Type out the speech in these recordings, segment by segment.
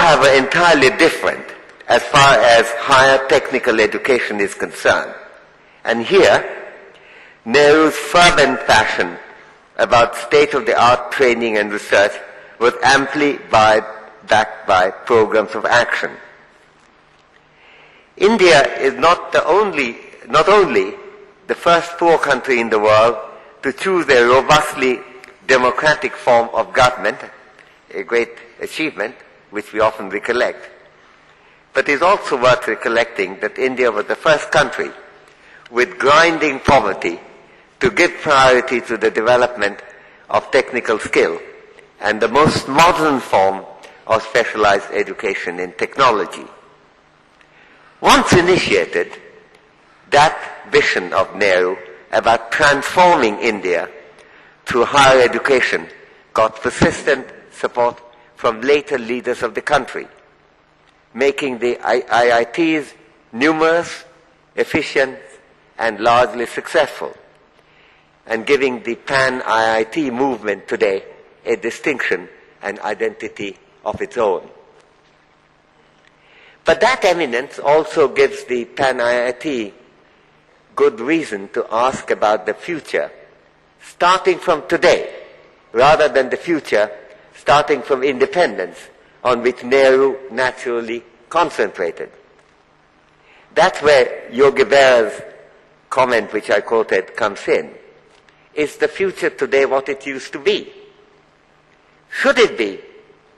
however, entirely different as far as higher technical education is concerned. And here, Nehru's fervent passion about state-of-the-art training and research was amply backed by programs of action. India is not only the first poor country in the world to choose a robustly democratic form of government, a great achievement which we often recollect, but it is also worth recollecting that India was the first country with grinding poverty to give priority to the development of technical skill and the most modern form of specialized education in technology. Once initiated, that vision of Nehru about transforming India through higher education got persistent support from later leaders of the country, making the IITs numerous, efficient, and largely successful, and giving the pan-IIT movement today a distinction and identity of its own. But that eminence also gives the pan-IIT good reason to ask about the future, starting from today, rather than the future starting from independence, on which Nehru naturally concentrated. That's where Yogi Berra's comment, which I quoted, comes in. Is the future today what it used to be? Should it be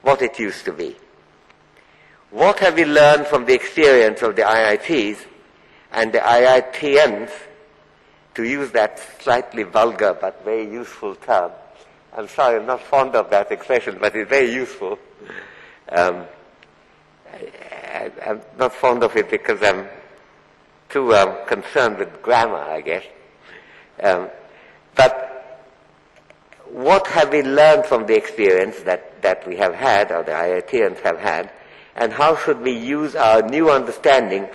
what it used to be? What have we learned from the experience of the IITs and the IITians, to use that slightly vulgar but very useful term? I'm sorry, I'm not fond of that expression, but it's very useful. I'm not fond of it because I'm too concerned with grammar, I guess. But what have we learned from the experience that we have had, or the IITians have had, and how should we use our new understanding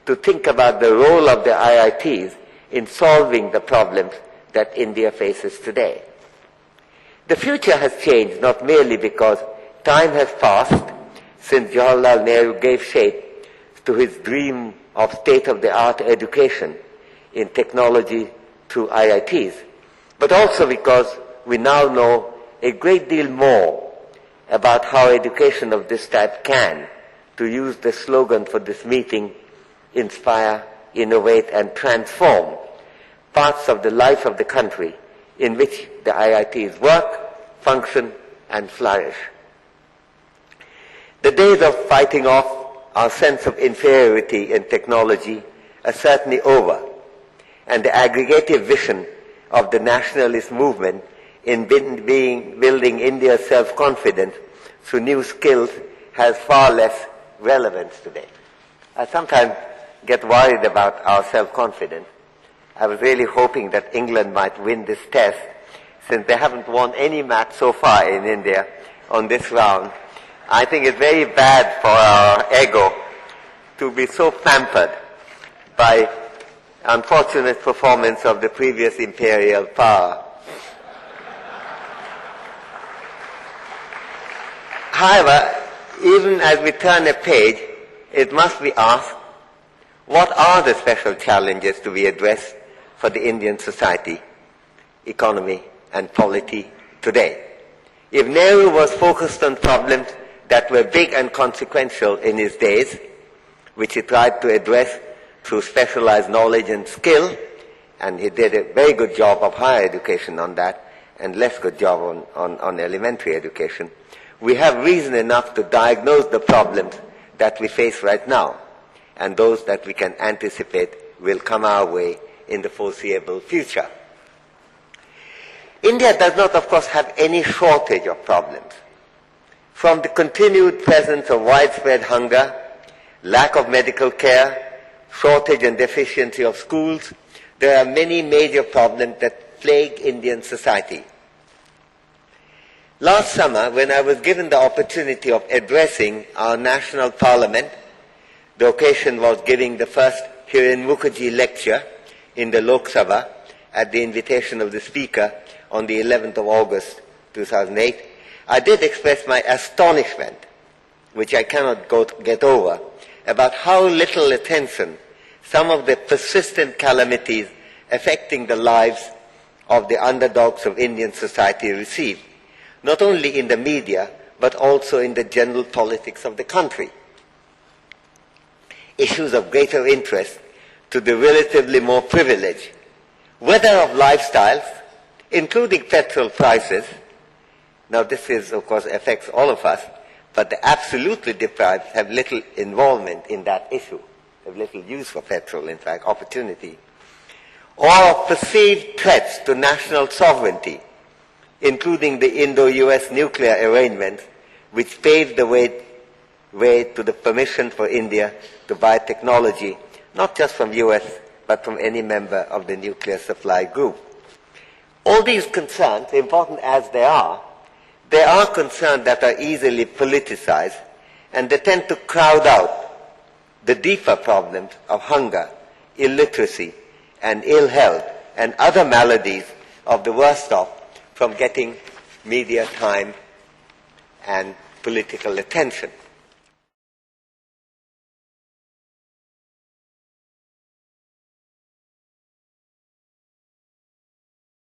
to think about the role of the IITs in solving the problems that India faces today? The future has changed not merely because time has passed since Jawaharlal Nehru gave shape to his dream of state-of-the-art education in technology through IITs, but also because we now know a great deal more about how education of this type can, to use the slogan for this meeting, inspire, innovate, and transform parts of the life of the country in which the IITs work, function, and flourish. The days of fighting off our sense of inferiority in technology are certainly over, and the aggregative vision of the nationalist movement in building India's self-confidence through new skills has far less relevance today. I sometimes get worried about our self-confidence. I was really hoping that England might win this test, since they haven't won any match so far in India on this round. I think it's very bad for our ego to be so pampered by unfortunate performance of the previous imperial power. However, even as we turn a page, it must be asked, what are the special challenges to be addressed for the Indian society, economy, and polity today? If Nehru was focused on problems that were big and consequential in his days, which he tried to address through specialized knowledge and skill, and he did a very good job of higher education on that, and less good job on elementary education, we have reason enough to diagnose the problems that we face right now, and those that we can anticipate will come our way in the foreseeable future. India does not, of course, have any shortage of problems. From the continued presence of widespread hunger, lack of medical care, shortage and deficiency of schools, there are many major problems that plague Indian society. Last summer, when I was given the opportunity of addressing our national parliament, the occasion was giving the first Hiren Mukherjee lecture in the Lok Sabha at the invitation of the Speaker on the 11th of August 2008, I did express my astonishment which I cannot get over, about how little attention some of the persistent calamities affecting the lives of the underdogs of Indian society receive, not only in the media, but also in the general politics of the country. Issues of greater interest to the relatively more privileged, whether of lifestyles, including petrol prices. Now this is, of course, affects all of us, but the absolutely deprived have little involvement in that issue, have little use for petrol, in fact, opportunity. Or of perceived threats to national sovereignty, including the Indo-US nuclear arrangement, which paved the way to the permission for India to buy technology, not just from US, but from any member of the nuclear supply group. All these concerns, important as they are concerns that are easily politicized, and they tend to crowd out the deeper problems of hunger, illiteracy, and ill health, and other maladies of the worst off from getting media time and political attention.